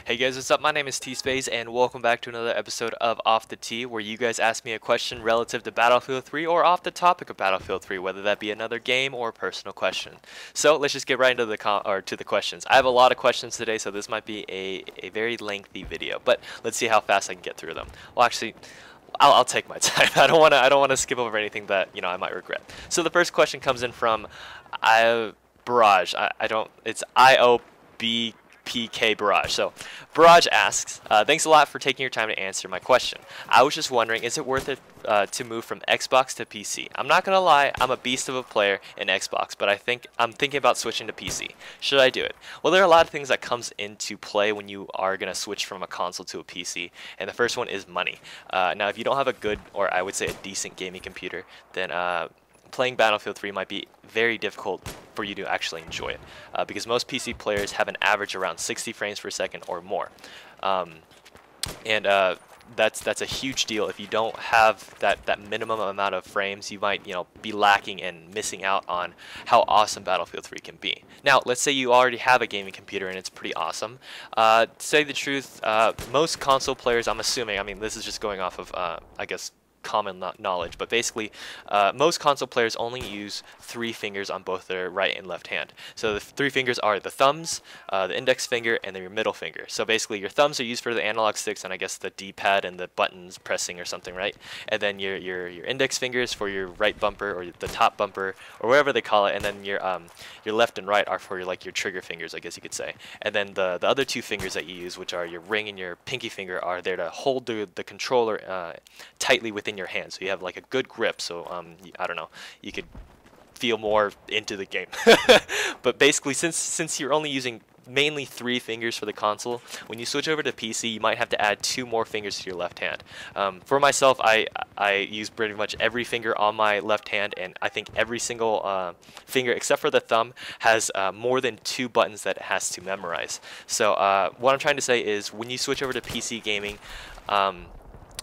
Hey guys, what's up? My name is T-Space and welcome back to another episode of Off the Tee, where you guys ask me a question relative to Battlefield 3 or off the topic of Battlefield 3, whether that be another game or a personal question. So let's just get right into the questions. I have a lot of questions today, so this might be a very lengthy video, but let's see how fast I can get through them. Well, actually, I'll take my time. I don't want to skip over anything that I might regret. So the first question comes in from Barrage. I don't. It's IOBPK Barrage. So Barrage asks, thanks a lot for taking your time to answer my question. I was just wondering, is it worth it to move from Xbox to PC? I'm not gonna lie, I'm a beast of a player in Xbox, but I'm thinking about switching to PC. Should I do it? Well, there are a lot of things that comes into play when you are gonna switch from a console to a PC, and the first one is money. Now, if you don't have a good, or I would say a decent gaming computer, then playing Battlefield 3 might be very difficult for you to actually enjoy it, because most PC players have an average around 60 frames per second or more, and that's a huge deal. If you don't have that minimum amount of frames, you might be lacking and missing out on how awesome Battlefield 3 can be. Now, let's say you already have a gaming computer and it's pretty awesome. To say the truth, most console players, I'm assuming, I mean, this is just going off of I guess common knowledge, but basically most console players only use 3 fingers on both their right and left hand. So the 3 fingers are the thumbs, the index finger, and then your middle finger. So basically your thumbs are used for the analog sticks and I guess the D-pad and the buttons pressing or something, right? And then your index fingers for your right bumper or the top bumper or whatever they call it, and then your left and right are for your trigger fingers, I guess you could say. And then the other 2 fingers that you use, which are your ring and your pinky finger, are there to hold the controller tightly within your hand, so you have like a good grip. So I don't know, you could feel more into the game. But basically, since you're only using mainly 3 fingers for the console, when you switch over to PC, you might have to add 2 more fingers to your left hand. For myself, I use pretty much every finger on my left hand, and I think every single finger except for the thumb has more than 2 buttons that it has to memorize. So what I'm trying to say is, when you switch over to PC gaming, there are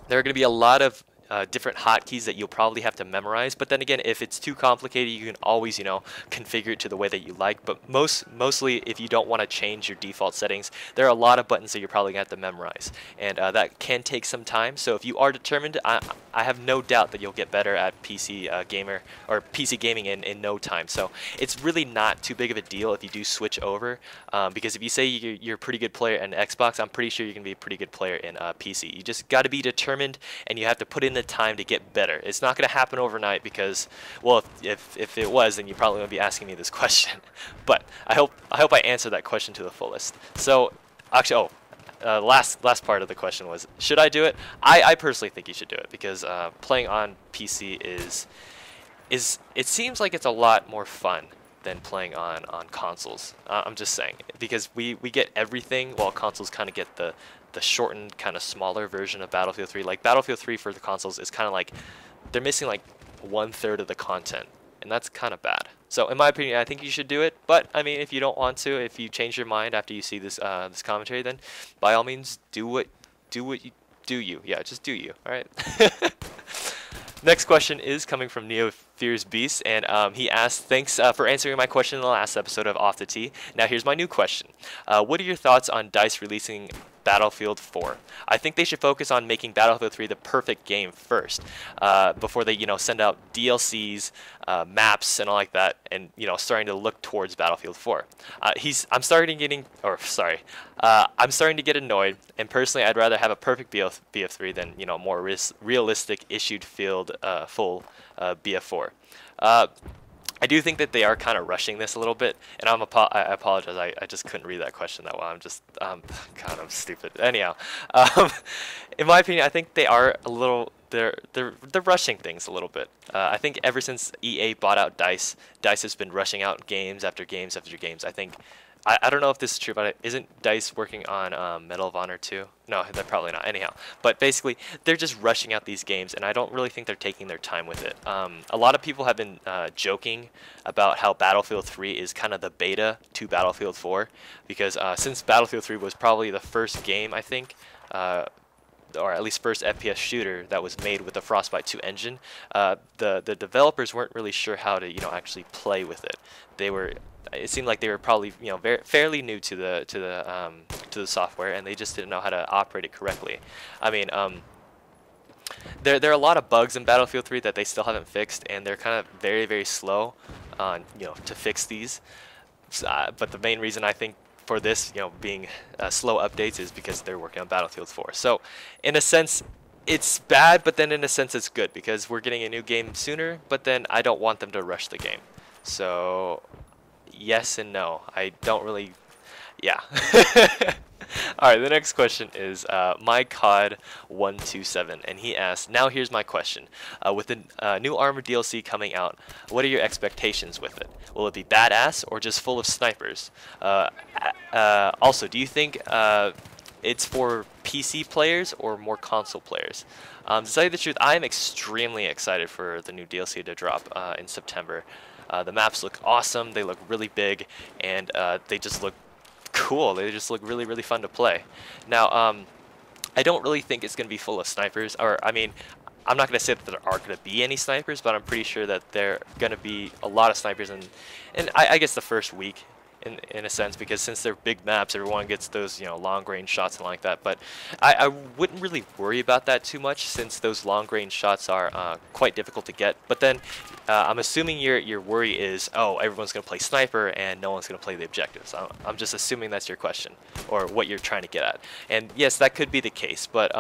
going to be a lot of different hotkeys that you'll probably have to memorize. But then again, if it's too complicated, you can always configure it to the way that you like. But mostly, if you don't want to change your default settings, there are a lot of buttons that you're probably going to have to memorize, and that can take some time. So if you are determined, I have no doubt that you'll get better at PC gamer or PC gaming in no time. So it's really not too big of a deal if you do switch over, because if you say you're a pretty good player in Xbox, I'm pretty sure you can be a pretty good player in PC. You just got to be determined, and you have to put in the time to get better. It's not going to happen overnight, because, well, if it was, then you probably wouldn't be asking me this question. But I hope I answered that question to the fullest. So actually, last part of the question was, should I do it? I personally think you should do it, because playing on PC is it seems like it's a lot more fun than playing on consoles. I'm just saying, because we get everything, while consoles kind of get the shortened, kind of smaller version of Battlefield 3. Like, Battlefield 3 for the consoles is kind of like they're missing like 1/3 of the content, and that's kind of bad. So in my opinion, I think you should do it. But I mean, if you don't want to, if you change your mind after you see this this commentary, then by all means do you do you. Yeah, just do you. All right. Next question is coming from Neo Fears Beast, and he asked, thanks for answering my question in the last episode of Off the Tee. Now here's my new question. What are your thoughts on DICE releasing Battlefield 4? I think they should focus on making Battlefield 3 the perfect game first, before they send out DLCs, maps, and all like that, and starting to look towards Battlefield 4. I'm starting to get annoyed, and personally, I'd rather have a perfect BF3 than more realistic issued field full BF4. I do think that they are kind of rushing this a little bit, and I apologize. I just couldn't read that question that well. God, I'm stupid. Anyhow, in my opinion, I think they are a little. They're rushing things a little bit. I think ever since EA bought out DICE, DICE has been rushing out games after games after games. I think. I don't know if this is true, but isn't DICE working on Medal of Honor 2? No, they're probably not. Anyhow, but basically, they're just rushing out these games, and I don't really think they're taking their time with it. A lot of people have been joking about how Battlefield 3 is kind of the beta to Battlefield 4, because since Battlefield 3 was probably the first game, I think, or at least first FPS shooter that was made with the Frostbite 2 engine, the developers weren't really sure how to actually play with it. It seemed like they were probably fairly new to the software, and they just didn't know how to operate it correctly. I mean, there are a lot of bugs in Battlefield 3 that they still haven't fixed, and they're kind of very slow on to fix these. But the main reason I think for this being slow updates is because they're working on Battlefield 4. So in a sense it's bad, but then in a sense it's good because we're getting a new game sooner, but then I don't want them to rush the game. So yes and no. I don't really, yeah. Alright, the next question is MyCod127, and he asks, now here's my question. With the new Armored DLC coming out, what are your expectations with it? Will it be badass or just full of snipers? Also, do you think it's for PC players or more console players? To tell you the truth, I am extremely excited for the new DLC to drop in September. The maps look awesome, they look really big, and they just look cool. They just look really fun to play. Now, I don't really think it's going to be full of snipers, or I mean, I'm not going to say that there aren't going to be any snipers, but I'm pretty sure that there are going to be a lot of snipers in I guess the first week, in a sense, because since they're big maps, everyone gets those long range shots and like that. But I wouldn't really worry about that too much, since those long range shots are quite difficult to get. But then I'm assuming your worry is, oh, everyone's going to play sniper and no one's going to play the objectives. I'm just assuming that's your question, or what you're trying to get at. And yes, that could be the case, but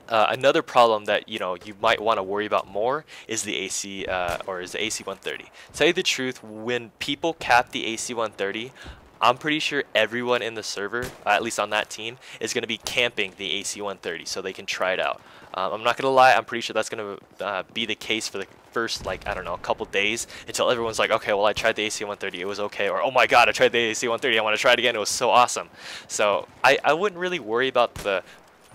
another problem that you might want to worry about more is the AC AC-130. To tell you the truth, when people cap the AC-130, I'm pretty sure everyone in the server, at least on that team, is going to be camping the AC-130 so they can try it out. I'm not going to lie, I'm pretty sure that's going to be the case for the first, I don't know, a couple days, until everyone's like, okay, well, I tried the AC-130, it was okay, or oh my god, I tried the AC-130, I want to try it again, it was so awesome. So I wouldn't really worry about the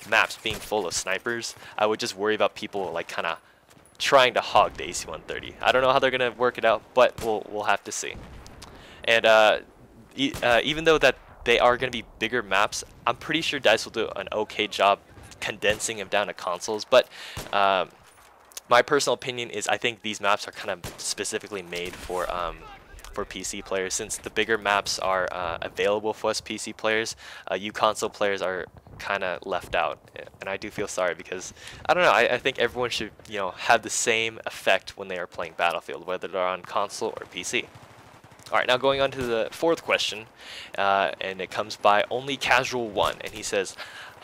maps being full of snipers. I would just worry about people kind of trying to hog the AC-130. I don't know how they're gonna work it out, but we'll have to see. And even though that they are gonna be bigger maps, I'm pretty sure DICE will do an okay job condensing them down to consoles. But my personal opinion is I think these maps are kind of specifically made for PC players, since the bigger maps are available for us PC players. You console players are kind of left out, and I do feel sorry, because I don't know, I think everyone should have the same effect when they are playing Battlefield, whether they're on console or PC. Alright, now going on to the fourth question, and it comes by Only Casual 1, and he says,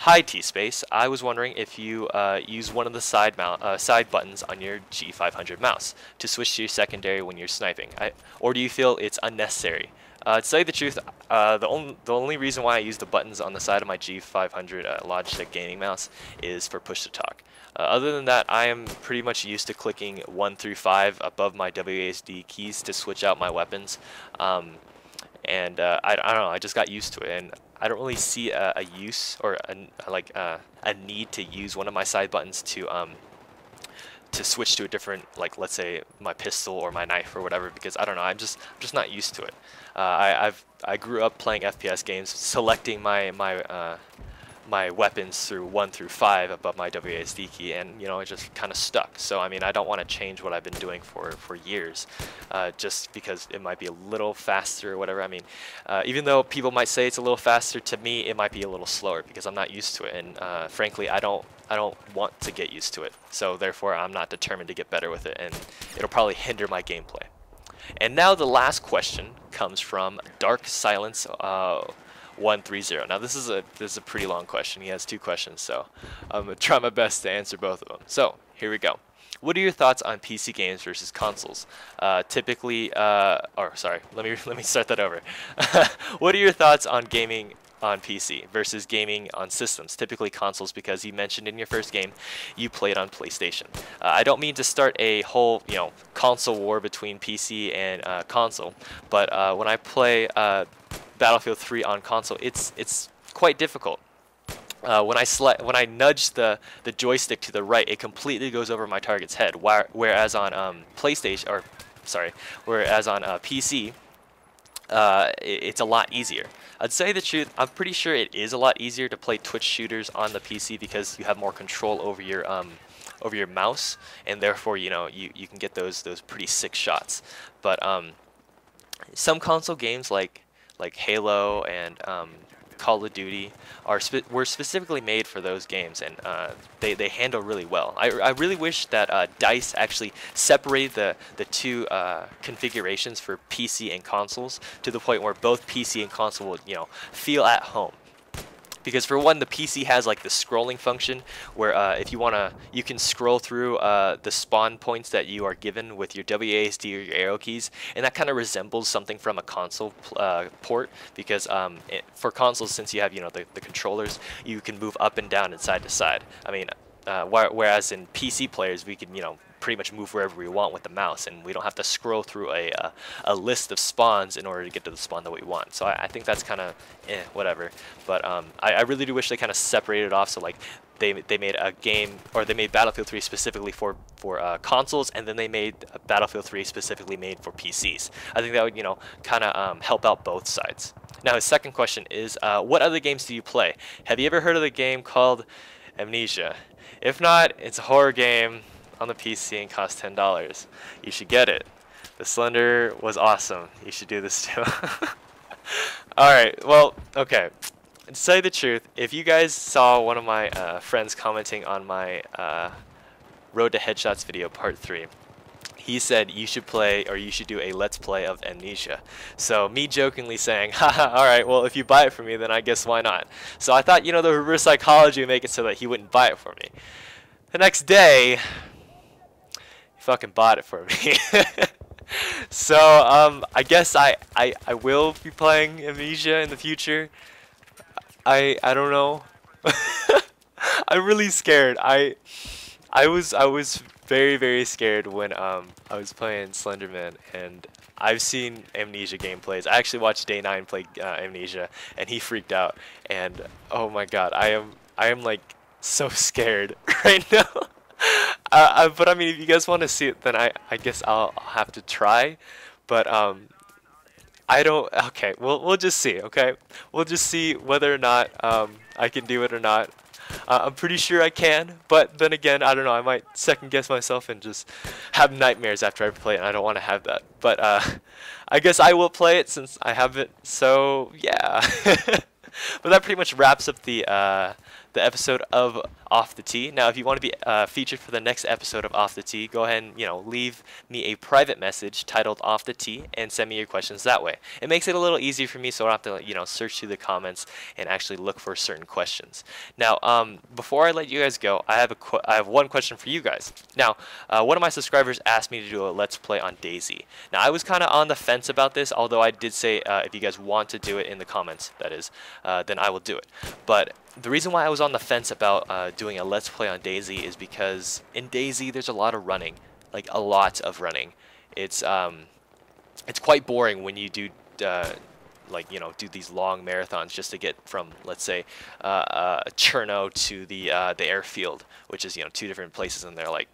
hi T-Space, I was wondering if you use one of the side buttons on your G500 mouse to switch to your secondary when you're sniping, or do you feel it's unnecessary? To tell you the truth, the only reason why I use the buttons on the side of my G500 Logitech gaming mouse is for push to talk. Other than that, I am pretty much used to clicking 1 through 5 above my WASD keys to switch out my weapons. I don't know, I just got used to it, and I don't really see a use or a need to use one of my side buttons to switch to a different, let's say my pistol or my knife or whatever, because I don't know, I'm just not used to it. I grew up playing FPS games, selecting my weapons through 1 through 5 above my WASD key, and it just kind of stuck. So I mean, I don't want to change what I've been doing for years, just because it might be a little faster or whatever. I mean, even though people might say it's a little faster, to me it might be a little slower because I'm not used to it, and frankly I don't want to get used to it. So therefore I'm not determined to get better with it, and it'll probably hinder my gameplay. And now the last question comes from Dark Silence 130. Now this is a pretty long question. He has 2 questions, so I'm gonna try my best to answer both of them. So here we go. What are your thoughts on PC games versus consoles? Typically, or sorry, let me start that over. What are your thoughts on gaming on PC versus gaming on systems, typically consoles, because you mentioned in your first game you played on PlayStation. I don't mean to start a whole console war between PC and console, but when I play Battlefield 3 on console, it's quite difficult. When I nudge the joystick to the right, it completely goes over my target's head. Whereas on PC, it's a lot easier. I'd say the truth, I'm pretty sure it is a lot easier to play Twitch shooters on the PC because you have more control over your mouse, and therefore you can get those pretty sick shots. But some console games like Halo and Call of Duty were specifically made for those games, and they handle really well. I really wish that DICE actually separated the two configurations for PC and consoles to the point where both PC and console would feel at home. Because for one, the PC has like the scrolling function where if you wanna, you can scroll through the spawn points that you are given with your WASD or your arrow keys, and that kind of resembles something from a console port. Because for consoles, since you have the controllers, you can move up and down and side to side. I mean, whereas in PC players, we can pretty much move wherever we want with the mouse, and we don't have to scroll through a list of spawns in order to get to the spawn that we want. So I think that's kind of whatever. But I really do wish they kind of separated off, so like they made a game, or they made Battlefield 3 specifically for consoles, and then they made Battlefield 3 specifically made for PCs. I think that would kind of help out both sides. Now his second question is, what other games do you play? Have you ever heard of the game called Amnesia? If not, it's a horror game on the PC and costs $10. You should get it. The Slender was awesome. You should do this too. Alright, well, okay. To tell you the truth, if you guys saw one of my friends commenting on my Road to Headshots video part 3, he said you should play, or you should do a let's play of Amnesia. So me jokingly saying, haha, alright, well if you buy it for me, then I guess why not? So I thought, the reverse psychology would make it so that he wouldn't buy it for me. The next day, fucking bought it for me. So I guess I will be playing Amnesia in the future. I don't know. I'm really scared. I was very scared when I was playing Slenderman, and I've seen Amnesia gameplays. I actually watched Day9 play Amnesia, and he freaked out. And oh my god, I am like so scared right now. But I mean, if you guys want to see it, then I guess I'll have to try. But I don't. Okay, we'll just see. Okay, we'll just see whether or not I can do it or not. I'm pretty sure I can, but then again, I don't know. I might second guess myself and just have nightmares after I play it, and I don't want to have that. But I guess I will play it since I have it. So yeah. But that pretty much wraps up the episode of Off the Tee. Now, if you want to be featured for the next episode of Off the Tee, go ahead and leave me a private message titled Off the Tee and send me your questions that way. It makes it a little easier for me, so I don't have to search through the comments and actually look for certain questions. Now, before I let you guys go, I have one question for you guys. Now, one of my subscribers asked me to do a Let's Play on DayZ. Now, I was kind of on the fence about this, although I did say if you guys want to do it in the comments, that is, then I will do it. But the reason why I was on the fence about doing a Let's Play on DayZ is because in DayZ there's a lot of running, like a lot of running. It's quite boring when you do do these long marathons just to get from, let's say, Cherno to the airfield, which is 2 different places, and they're like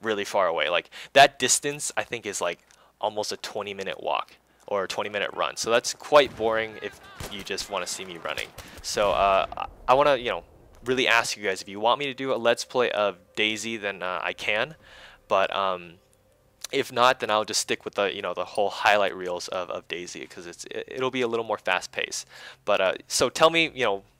really far away. Like that distance I think is like almost a 20-minute walk or a 20-minute run. So that's quite boring if you just want to see me running. So I want to, really ask you guys, if you want me to do a Let's Play of DayZ, then I can. But if not, then I'll just stick with the, the whole highlight reels of DayZ, because it'll be a little more fast-paced. But so tell me,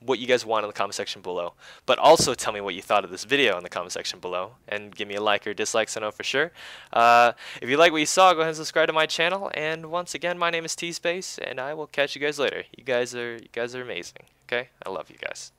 what you guys want in the comment section below. But also tell me what you thought of this video in the comment section below, and give me a like or dislike so I know for sure. If you like what you saw, go ahead and subscribe to my channel. And once again, my name is T-Space, and I will catch you guys later. You guys are amazing. Okay, I love you guys.